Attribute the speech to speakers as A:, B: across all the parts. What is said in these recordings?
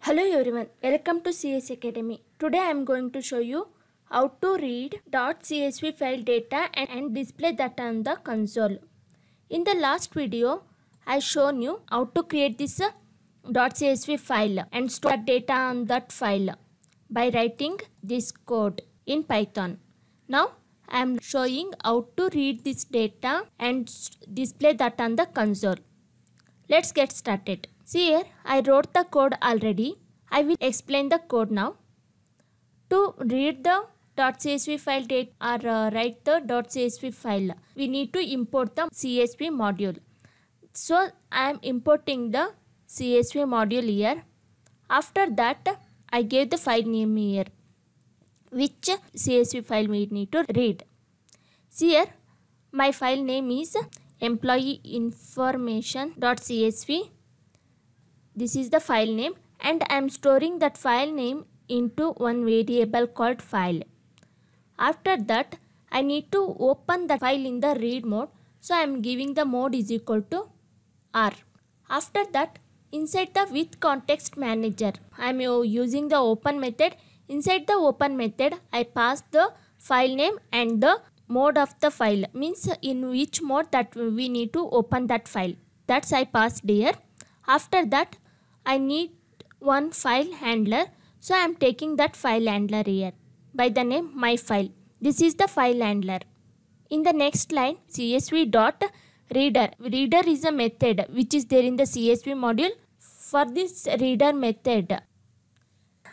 A: Hello everyone, welcome to CS Academy. Today I am going to show you how to read .csv file data and display that on the console. In the last video, I shown you how to create this .csv file and store data on that file by writing this code in Python. Now I am showing how to read this data and display that on the console. Let's get started. See here, I wrote the code already. I will explain the code now. To read the .csv file data or write the .csv file, we need to import the CSV module. So I am importing the CSV module here. After that, I gave the file name here, which CSV file we need to read. See here, my file name is employee information.csv. This is the file name, and I am storing that file name into one variable called file. After that, I need to open the file in the read mode, so I am giving the mode is equal to R. After that, inside the with context manager, I am using the open method. Inside the open method, I pass the file name and the mode of the file, means in which mode that we need to open that file. That's I passed here. After that, I need one file handler, so I am taking that file handler here by the name my file. This is the file handler. In the next line, csv.reader. Reader is a method which is there in the CSV module. For this reader method,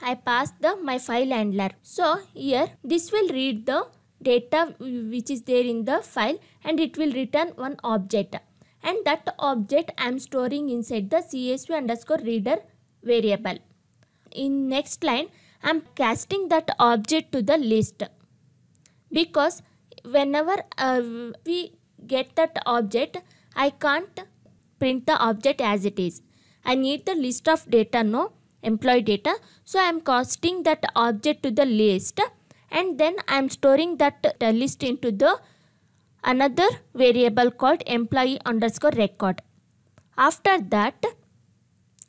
A: I pass the my file handler. So here this will read the data which is there in the file and it will return one object, and that object I am storing inside the csv_reader variable. In next line, I am casting that object to the list, because whenever we get that object, I can't print the object as it is. I need the list of data, no employee data. So I am casting that object to the list, and then I am storing that list into the another variable called employee_record. After that,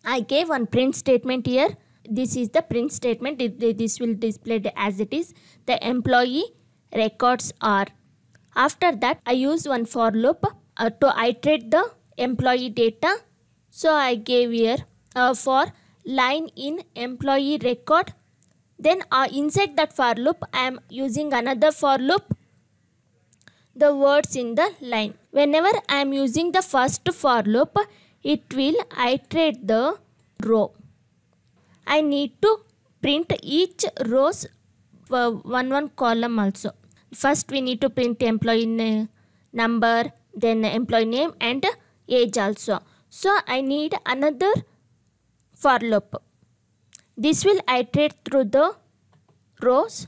A: I gave one print statement here. This is the print statement. This will display as it is. The employee records are. After that, I use one for loop to iterate the employee data. So I gave here for line in employee record. Then inside that for loop, I am using another for loop, the words in the line. Whenever I am using the first for loop, it will iterate the row. I need to print each rows one column also. First we need to print employee number, then employee name and age also. So I need another for loop. This will iterate through the rows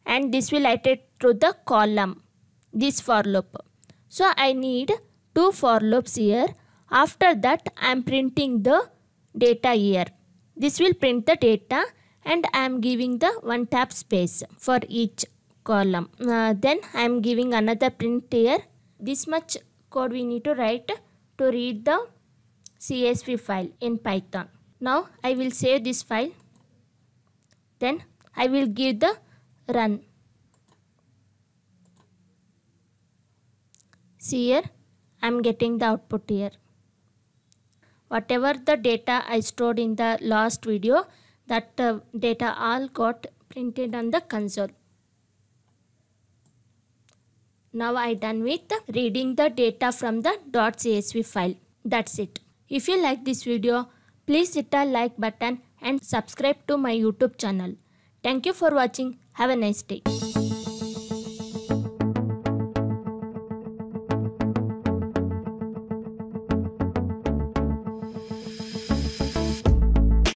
A: and this will iterate through the column, this for loop. So I need two for loops here. After that, I am printing the data here. This will print the data, and I am giving the one tab space for each column. Then I am giving another print here. This much code we need to write to read the CSV file in Python. Now I will save this file. Then I will give the run. See here, I am getting the output here. Whatever the data I stored in the last video, that data all got printed on the console. Now I done with reading the data from the .csv file. That's it. If you like this video, please hit a like button and subscribe to my YouTube channel. Thank you for watching. Have a nice day.